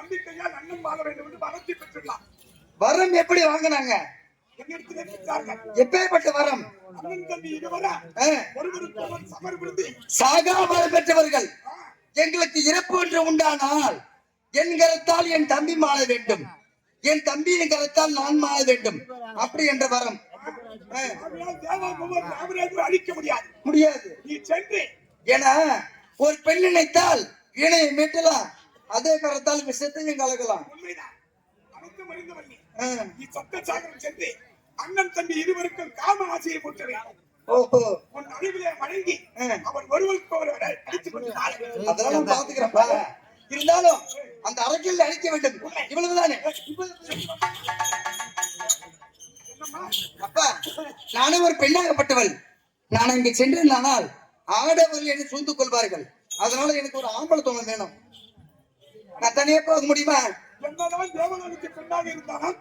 நம்பிக்கையால் அண்ணன் வாழ வேண்டும் என்று வரத்தை பெற்றுள்ளார். வரம் எப்படி வாங்கினாங்க? என்னிடத்திலே பெற்றார்கள். எப்பேற்பட்ட வரம்? அண்ணன் தம்பி இருவரா ஒருவருக்கு ஒருவர் சமர்ப்பித்து சாகா வரம் பெற்றவர்கள். எங்களுக்கு இறப்பு என்று உண்டானால் என் கரத்தால் என் தம்பி மாள வேண்டும், என் தம்பியின் கரத்தால் நான் மாள வேண்டும், அப்படி என்ற வரம். அழிக்க முடியாது முடியாது. நீ சென்று ஏன்னா ஒரு பெண் நினைத்தால் இணையை மீட்டலாம், அதே கரத்தால் விஷத்தையும் கலக்கலாம். உண்மைதான். அனைத்தும் அறிந்தவன் நீ சத்த சாகரம் சென்று அண்ணன் தம்பி இருவருக்கும் காம ஆசையை போட்ட வேண்டும். ஓஹோ, உன் அழிவிலே வழங்கி அவன் ஒருவருக்கு ஒருவரை அடித்துக் கொண்டு அதெல்லாம் பாத்துக்கிறப்பா. இருந்தாலும் அந்த அரங்கில் அழிக்க வேண்டும், இவ்வளவுதானே. அப்பா, நானும் ஒரு பெண்ணாகப்பட்டவள். நான் இங்கு சென்றிருந்தானால் ஆடவர்கள் என்னை சூழ்ந்து கொள்வார்கள். அதனால எனக்கு ஒரு ஆம்பளை தோணம் வேணும். நான் தனியா போக முடியுமா? என்னதான் தேவலோகத்து பெண்ணாக இருந்தாலும்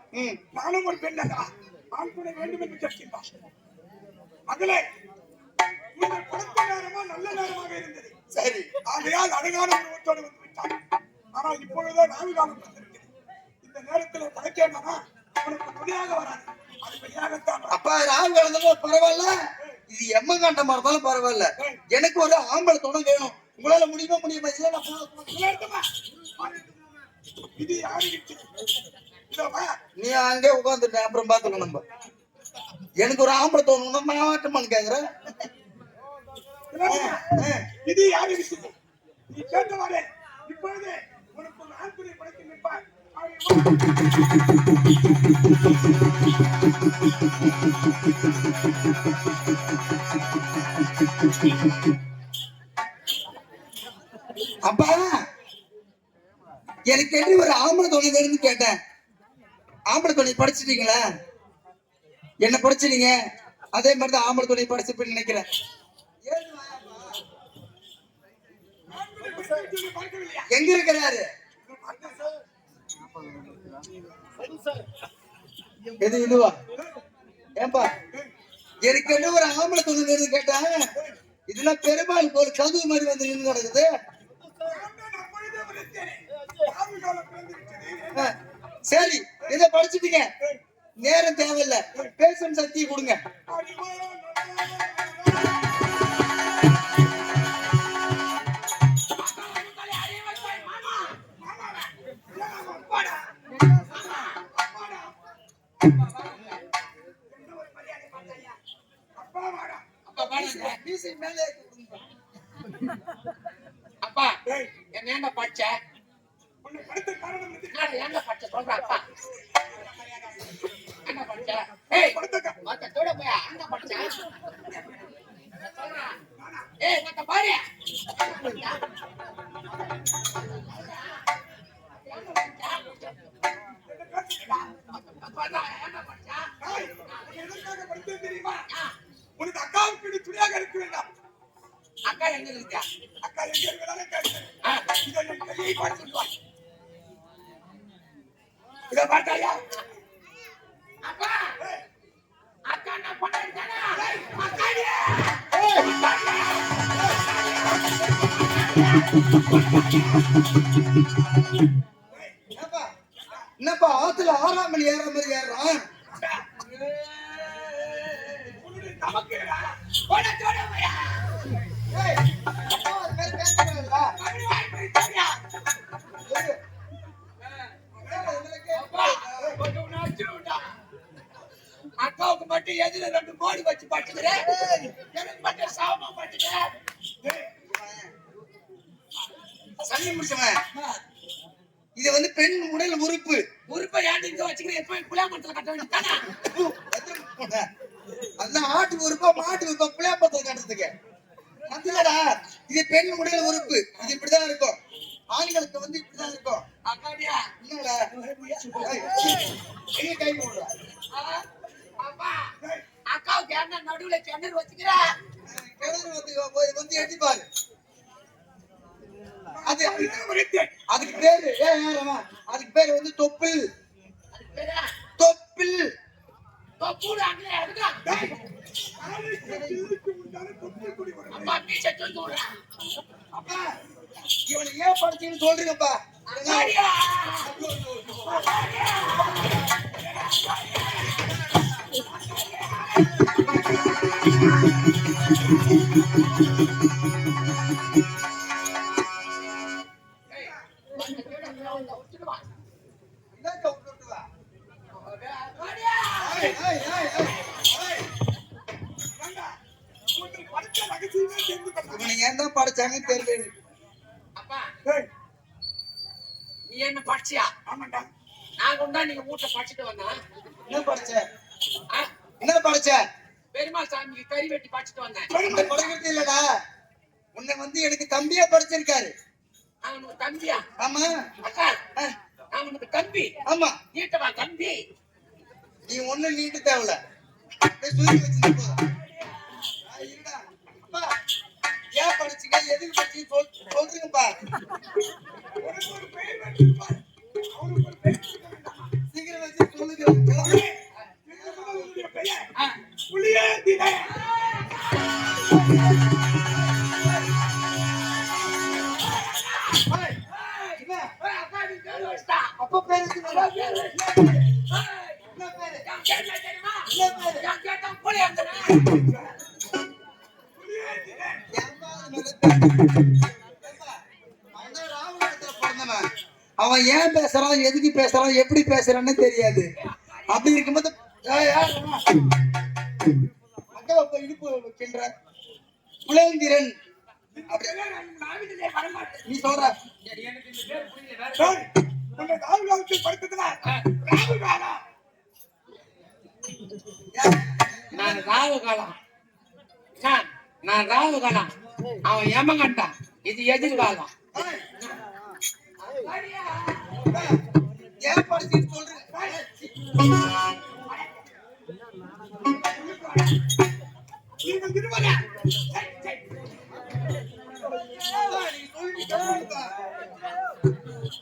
நானும் ஒரு பெண்ணாக ஆண் துணை வேண்டும் என்று கேட்கின்றான். மகளே, உங்கள் குழந்தை நேரமா நல்ல நேரமாக இருந்தது. சரி, ஆகையால் அழகான உருவத்தோடு வந்து விட்டான். ஆனால் இப்பொழுதோ ராகு காலம் வந்திருக்கிறது. இந்த நேரத்தில் படைக்கேன்னா உனக்கு துணையாக வராது. அது பெரியாகத்தான். அப்பா, ராகு காலம் பரவாயில்ல, இது எம்மகாண்டமா இருந்தாலும் பரவாயில்ல, எனக்கு ஒரு ஆம்பளை துணை வேணும். உங்களால முடியுமா? முடியுமா? இது யாரு? நீ அங்கே உட்காந்துட்ட, அப்புறம் பாத்துக்கணும். நம்ம எனக்கு ஒரு ஆம்பளை தோணும் மாட்டமான்னு கேக்குறேன். இது யாரு? நீ கேட்டவாறே இப்பொழுது உனக்கு ஒரு ஆண்குறை படைத்து நிற்பார். அப்பா, எனக்கு எப்படி ஒரு ஆம்பளை துணை வேணும்னு கேட்டேன். ஆம்பளை துணை படிச்சிட்டீங்களா? என்ன படிச்சிட்டீங்க, அதே மாதிரிதான் ஆம்பளை துணை படிச்சுப்பேன்னு நினைக்கிறேன். எங்க இருக்கிறாரு? எது இதுவா? ஏன்பா, எனக்கு என்ன ஒரு ஆம்பளை துணை வேணும்னு கேட்டேன். இதெல்லாம் பெருமாள் ஒரு கதவு மாதிரி வந்து நின்று நடக்குது. சரி, இதை படிச்சுட்டீங்க, நேரம் தேவையில்லை, பேசும் சக்தியை கொடுங்க. அப்பா, என்ன படிச்ச? என்ன படிச்ச சொல்ற? அப்பா, என்ன படிச்ச? மொத்தத்தோட போய் அங்க படிச்ச. மொத்த பாரு. உனக்கு அக்காவுக்கு துணியாக இருக்க வேண்டாம். அக்கா எங்க இருக்கா? அக்கா எங்க இருக்கிறாங்க கேட்டு இதை என் கையை பார்த்துட்டு இதை பார்த்தாயா? அக்கா, அக்கா நான் பண்ணிருக்கேனா? என்னப்பா, ஆத்துல 6ஆம் மணி ஏற மாதிரி ஏறான். அக்காவுக்கு மட்டும் எதிர 2 கோடி வச்சு பட்டுக்கிறேன், எனக்கு மட்டும் சாபமா பட்டுக்கிறேன். சனி முடிச்சவன். இது வந்து பெண் உடல் உறுப்பு. உறுப்பை ஏன் இங்க வச்சுக்கிறேன்? எப்ப புளியாமரத்துல கட்ட வேண்டியதானே? அதான் ஆட்டு உறுப்பா மாட்டு உறுப்பா புளியாமரத்துல கட்டுறதுக்கு அதுலடா. இது பெண் உடல் உறுப்பு, இது இப்படிதான் இருக்கும். ஆண்களுக்கு வந்து இப்படிதான் இருக்கும். அக்காடியா என்னடா எங்க கை போடுற? அப்பா, அக்காவுக்கு என்ன நடுவுல கிணறு வச்சுக்கிற? கிணறு வந்து எட்டி பாரு. அதுக்கு பேரு அதுக்கு பேரு வந்து தொப்பில். தொப்பில் தொப்புடு அங்கே எடுக்கா. அம்மா மீசை தூக்கி விடுறா. அப்பா, இவனை ஏன் படிச்சீங்கன்னு சொல்றீங்கப்பா. அக்காடியா என்னத்த விட்டுட்டு வா? வாடியா. ஏய், ஏய், ஏய், ஏய், ஏய். ஏண்டா, உன்னை படிச்ச ரகசியமே தெரிந்து கொண்டான். இவனை ஏன் தான் படிச்சாங்கன்னு தெரியல எனக்கு. அப்பா ஏய், நீ என்ன படிச்சியா? ஆமாண்டா. நான் கொண்டா நீங்க மூட்டை படிச்சுட்டு வந்தா என்ன படிச்ச? என்ன படிச்ச? பெருமாள் சாமிக்கு கறி வெட்டி படிச்சுட்டு வந்தேன். இந்த படிக்கிறது இல்லடா. உன்னை எனக்கு தம்பியா படிச்சிருக்காரு. அவனுக்கு தம்பியா? ஆமா. அக்கா அவனுக்கு தம்பி. ஆமா. நீட்டவா தம்பி? நீ ஒண்ணு நீட்டு தேவையில்ல. சொல்லி வச்சுட்டு போதும். இருடா. அப்பா, ஏன் படிச்சீங்க? எதுக்கு படிச்சீங்க? சொல்றீங்கப்பா. உனக்கு ஒரு பெயர் வைத்திருப்பார். அவனுக்கு ஒரு பெயர் வைக்க வேண்டாமா? சீக்கிரம் வச்சு சொல்லுங்க. கிழவனே, என்ன முதல் உன்னுடைய பெயர்? புளியேந்திரே. ஏய், இவன் அப்பா நீ பேர் வச்சிட்டா. அப்பா பேரு அப்பா என்ன? பேர் வச்சிட்டா. என்ன பேரு? என் பேர் என்ன தெரியுமா? என்ன பேரு? என் கேட்டா புளியேந்திரே. புளியேந்திரே. அவன் ஏன் பேசுறான், எதுக்கு பேசுறான், எப்படி பேசுறான்னு தெரியாது. அப்படி இருக்கும்போது அக்கா இப்ப இடுப்பு வைக்கின்ற புலேந்திரன் அப்படி நாவிலே வரமாட்டேன். நீ சொல்ற. எனக்கு இந்த பேர் புரியல. வேற ஏய், உன்னை ராகு காலத்தில் படுத்ததுனா, ராகு காலம். நான் ராவு காலம். நான் ராவு காலம். அவன் ஏமங்கண்டான். இது எதிர்காலம். ஏன் படிச்சுன்னு சொல்றேன். நீங்கள் இருவரா?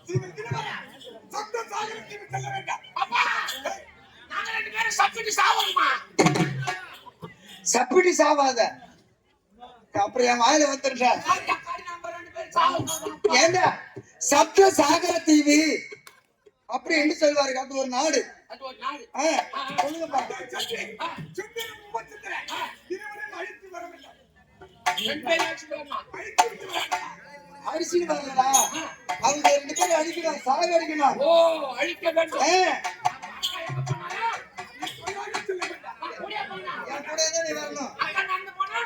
நீங்கள் இருவரா? சப்த சாகரத்துக்கு செல்ல வேண்டாம். அப்பா நாங்க ரெண்டு பேரும் சப்பிட்டு சாவணுமா? சப்பிடி சாவாத. அப்புறம் என் வாயில வந்துருக்க. அக்காடி நம்ம ரெண்டு பேரும் சாவணும். ஏண்டா சப்த சாகர தீவு அப்படி என்று சொல்வார்கள். அது ஒரு நாடு. அது ஒரு நாடு. சொல்லுங்கப்பா. சுந்தரம் முப்பத்திரே. இருவரையும் அழைத்து வர வேண்டும். ரெண்டு பேரும் அடிச்சுட்டு வரணும். அழைத்து விட்டு வர வேண்டாம். அடிச்சுட்டு வரலடா. அவங்க ரெண்டு பேரும் அடிக்கணும், சாக அடிக்கணும். ஓ அழிக்க வேண்டும். அக்கா எங்க போனாரா? நீ சொல்லாமல் செல்ல வேண்டாம். கூடயே போனா. என் கூட தான் நீ வரணும். அக்கா நடந்து போனா.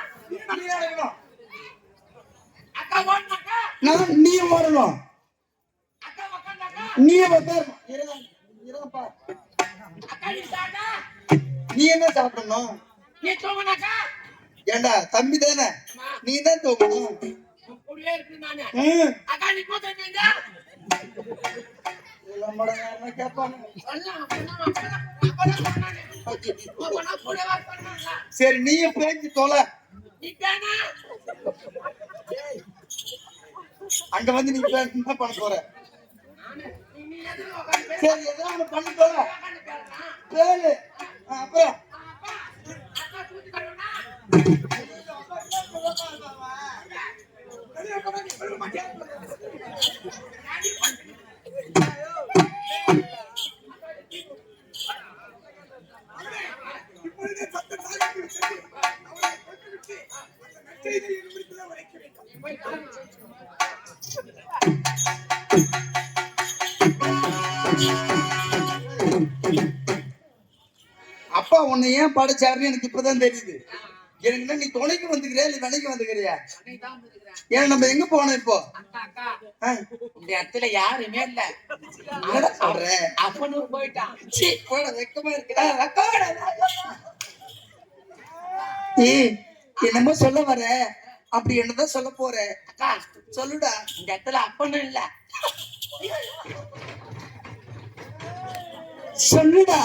நீ அடங்கணும். அக்கா ஓடினாக்கா. நீ வரணும். அக்கா உக்காந்தாக்கா. நீ உட்காரணும். இருப்பா. அக்கா நீ சாப்பிட்டா. நீ என்ன சாப்பிடணும்? நீ தூங்கினாக்கா. ஏண்டா தம்பி தானே, அம்மா, நீ தான் தூக்கணும். உன் கூடயே இருக்கு நானு. ம். அக்கா நீ கூத்தீங்க. இதெல்லாம் படம் யாருன்னா கேட்பாங்க. சொல்லலாம். அப்பதான் சொன்னானே. அப்பனா கூடவே சொன்னாங்க. சரி நீயும் பேச்சு தொலை. நீ தானே. அங்க வந்து நீ என்ன பண்ண போற? நானு. நீ எதுல உட்காந்து பேச? சரி ஏதோ ஒண்ணு பண்ணி தொலை. உட்காந்து பேசுறான். பேரு அப்புறம் அப்பா அக்கா தூக்கி தரணும்னா. வெளியே போனா நீ சொல்ல மாட்டியா? இப்பொழுதே சப்த சாகரத்துக்கு சென்று அவரை கொன்றுவிட்டு அந்த நற்செய்தியை நம்மிடத்தில் வரைக்க வேண்டும். போய் காமி. அப்பா உன்னை ஏன் படைச்சாருன்னு எனக்கு இப்பதான் தெரியுது. எனக்கு என்ன நீ துணைக்கு வந்துக்கிறியா இல்ல விலைக்கு வந்துக்கிறியா? அன்னைக்குதான் வந்துருக்கிறேன். ஏன் நம்ம எங்க போனோம் இப்போ? அக்கா அக்கா ஆ, இந்த இடத்துல யாருமே இல்ல. என்னடா சொல்ற? அப்பனும் போயிட்டான். சீ, போடா, வெக்கமா இருக்குடா. ஏய், என்னமோ சொல்ல வர, அப்படி என்னதான் சொல்ல போற? அக்கா சொல்லுடா. இந்த இடத்துல அப்பனும் இல்ல. சொல்லுடா.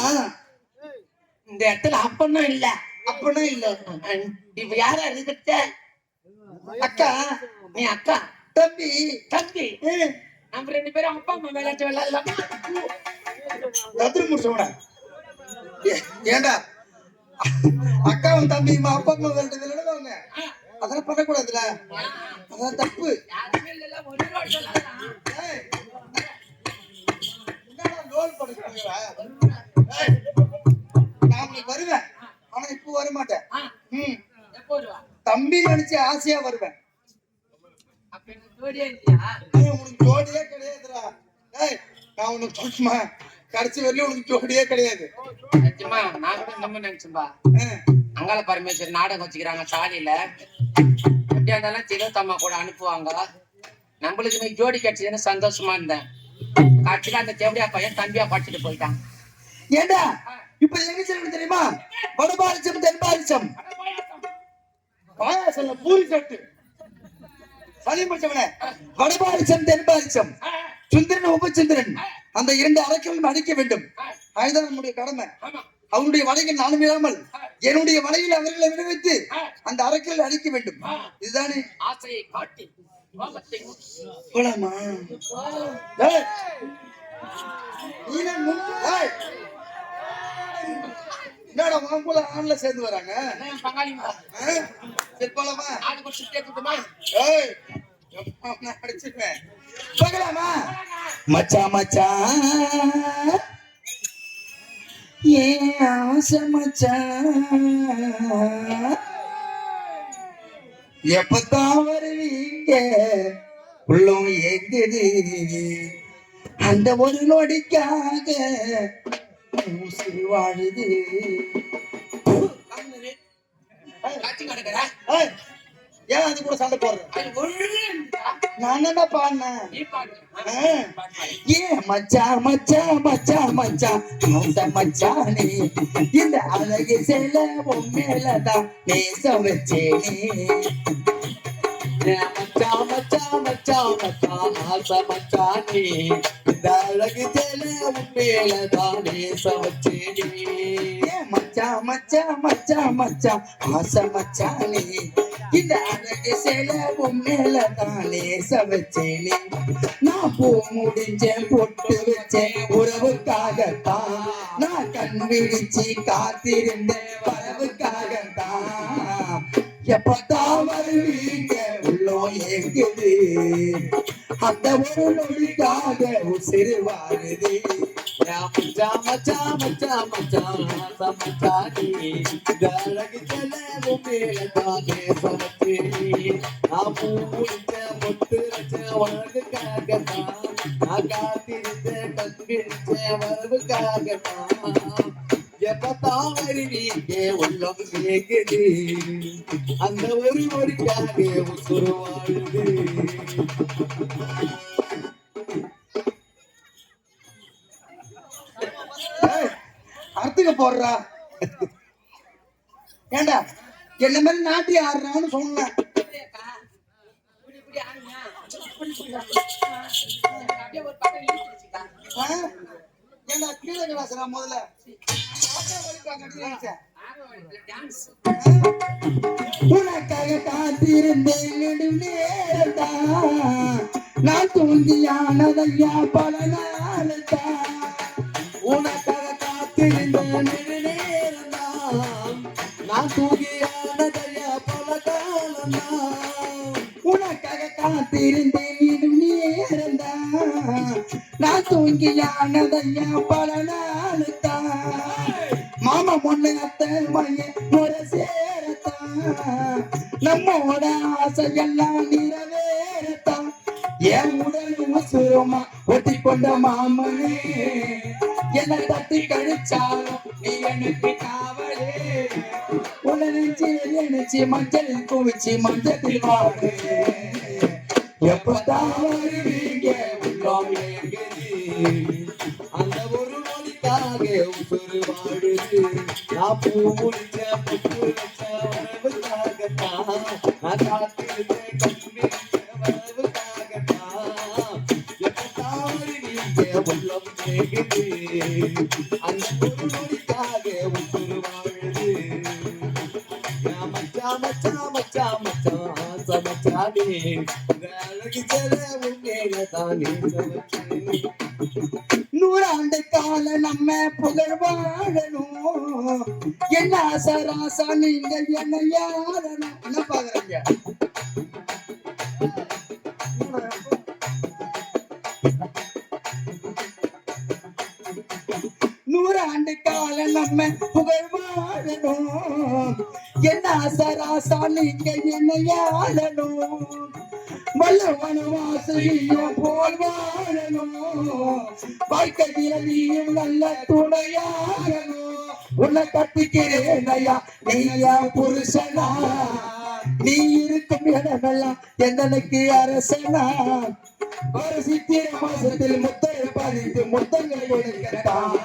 இந்த இடத்துல அப்பனும் இல்ல. அப்பனா இல்ல. இப்ப யாரா இருக்க? அக்கா, நீ அக்கா தம்பி, தம்பி. ஏய், நம்ம ரெண்டு பேரும் அப்பா அம்மா விளையாட்டு விளையாடலாமா? கத்திரி முடிச்சோட. ஏண்டா அக்காவும் தம்பியுமா அப்பா அம்மா விளையாடுவாங்க. அதெல்லாம் பண்ணக்கூடாதுல. அதான் தப்பு. யாருமே இல்ல. ஒரு ரோடு சொல்லலாம். ஏய், என்னடா லோல் பண்ண சொல்லுற? ஏய், நான் உனக்கு வருவேன். ஆனா இப்போ வர மாட்டேன். ஆ, ம். எப்போ வருவா? தம்பி நினைச்சு ஆசையா வருவேன். அப்ப எனக்கு ஜோடியே இல்லையா? உனக்கு ஜோடியே கிடையாதுடா. ஏய், நான் உனக்கு சொல்லுமா, கடைசி வரையிலும் உனக்கு ஜோடியே கிடையாது. நிஜமா, நான் கூட நம்ம நினைச்சேன்பா. அங்காள பரமேஸ்வரர் நாடகம் வச்சுக்கிறாங்க தாலியில. எப்படியா இருந்தாலும் திலோத்தம்மா கூட அனுப்புவாங்க. நம்மளுக்கு இன்னைக்கு ஜோடி கிடைச்சதுன்னு சந்தோஷமா இருந்தேன். காட்சியில அந்த தேவடியா பையன் தம்பியா படிச்சுட்டு போயிட்டான். ஏண்டா இப்ப எங்க செல்வம் தெரியுமா? வடபாரிசம் தென்பாரிசம் பாயாசம் பூரி சட்டு சளி முடிச்சவனே. வடபாரிசம் தென்பாரிசம் சுந்தரன் உபச்சந்திரன் அந்த 2 அரக்கையும் அடிக்க வேண்டும். அதுதான் நம்முடைய கடமை. அவனுடைய வலையில் நானும் இல்லாமல் என்னுடைய வலையில் அவர்களை விடுவித்து அந்த அரக்கையில் அடிக்க வேண்டும். இதுதானே ஆசையை காட்டி போலாமா? என்னடா வாங்குல ஆண்ல சேர்ந்து வராங்க? சரி போலாமா? ஏய், நான் அடிச்சிருவேன். போகலாமா? மச்சான் மச்சான் ஏன் ஆசை மச்சான், எப்பத்தான் வருவீங்க உள்ளம் எங்குது, அந்த ஒரு நொடிக்காக உசுறு வாழுது. ஏய், ஏன் அது கூட சண்டை போடுற? நான் என்ன பாடினேன்? ஏன் மச்சான் மச்சான் மச்சான் மச்சான் அந்த மச்சானே, இந்த அழகு செல்ல உன் மேலதான் நேசம் வச்சேனே. மச்சான் மச்சான் மச்சான் மச்சான் ஆசை மச்சானே, இந்த அழகு செல்ல உன் மேலதான் நேசம் வச்சேனே. மச்சான் மச்சான் மச்சான் மச்சான் ஆசை மச்சானே, இந்த அழகு செல்ல உன் மேலதான் நேசம் வச்சேனே. நான் பூ முடிஞ்சேன் பொட்டு வச்சேன் உறவுக்காகத்தான், நான் கண் விழிச்சு காத்திருந்தேன் வரவுக்காகத்தான். எப்பத்தான் வருவீங்க உள்ளம் ஏங்குது, அந்த ஒரு நொடிக்காக உசிறு வாழுது. மச்சான் மச்சான் மச்சான் மச்சான் மச்சானே, இந்த அழகு செலவும் மேலதானே சமச்சேனே. நான் பூ முடிச்ச பொட்டு வச்ச உறவுக்காகத்தான், நான் காத்திருந்த கண் விழிச்ச வரவுக்காகத்தான். எப்பத்தான் வருவீங்க உள்ளம் கேக்குது, அந்த ஒரு நொடிக்காக உசுறு வாழுது. அர்த்தங்க போடுறா. ஏண்டா என்ன மாதிரி நாட்டி ஆடுறான்னு சொன்னேன். ஏண்டா கீழே கிளாஸ்ரா முதல்ல உனக்காக காத்திருந்தேன் நேரத்தான், நான் தூங்கியானதையா பல நாளத்தான். உனக்காக காத்திருந்தேன் நேரத்தான், நான் தூங்கியானதையா பல காலம்தான். உனக்காக காத்திருந்தேன் இது நேரந்தான், நான் தூங்கியானதையா பல நாளுத்தான். மாமா பொண்ணு அத்தை மைய முறை சேரத்தான், நம்மோட ஆசையெல்லாம் நிறைவேறத்தான். என் உடல் உசுருமா ஒட்டி கொண்ட மாமனே, என்னை தட்டி கழிச்சாலும் நீ எனக்கு காவலே. உன்னை நினைச்சு மஞ்சள் குவிச்சு மஞ்சத்தில் வாடு. எப்பதான் வருவீங்க உள்ளம் ஏங்குது, அந்த ஒரு மொழிக்காக உசுறு வாழுது. நான் பூ முடிச்ச பொட்டு வச்ச வரவுக்காகத்தான், நான் காத்திருந்த கண் விழிச்ச வரவுக்காகத்தான். எப்பதான் வருவீங்க உள்ளம் ஏங்குது, அந்த ஒரு மொழிக்காக உசுறு வாழுது. மச்சான் மச்சான் மச்சான் மச்சான் ஆசை மச்சானே, இந்த அழகு செலவும் மேலதானே சமச்சேனே. 100 ஆண்டு கால நம்ம புகழ் வாழணும், என்ன ஆசராசா நீங்க என்ன யாரணும். என்ன பாக்குறீங்க? 100 ஆண்டு காலம் நம்ம புகழ் வாழணும் என்ன சராசாலி இங்க என்னையாளணும் வல்லவனவாசையும் போல் வாழணும் வாழ்க்கையில நீயும் நல்ல துணையாகணும் உன்னை கட்டிக்கிறேன் ஐயா நீயா புருஷனா நீ இருக்கும் இடமெல்லாம் எந்தனுக்கு அரசனா ஒரு சித்திர மாசத்தில் முத்தரை பதித்து முத்தங்கள் கொடுக்கத்தான்